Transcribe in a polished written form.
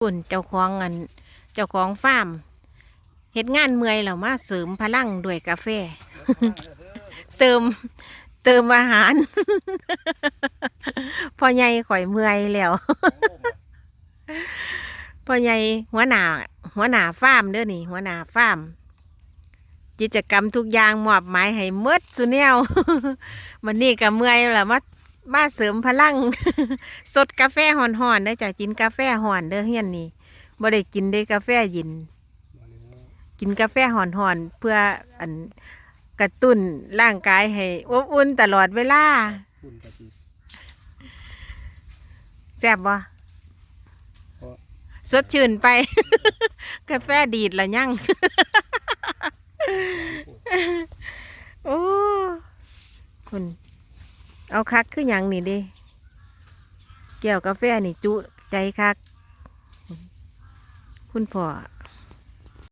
ปุ่นเจ้าของเจ้าของฟาร์มเฮ็ดงานเมื่อยแล้วมาเสริมพลังด้วยกาแฟ เติมเติมอาหาร พอใหญ่ข่อยเมื่อยแล้ว พอใหญ่หัวหน้าฟาร์มเด้อนี่หัวหน้าฟาร์มกิจกรรมทุกอย่างมอบหมายให้หมดซุแนว มันนี่ก็เมื่อยแล้วมาเสริมพลัง สดกาแฟห่อนๆได้อจ้ะกินกาแฟห่อนเด้อเฮียนนี่บ่ได้กินได้กาแฟเย็นกินกาแฟห่อนๆเพื่อกระตุ้นร่างกายให้อบอุ่นตลอดเวลาแซ่บบ่สดชื่นไป กาแฟดีดละยั่ง โอ้คุณเอาคักคือหยังนี่เดิแก้วกาแฟนี่จุใจคักคุณพ่อ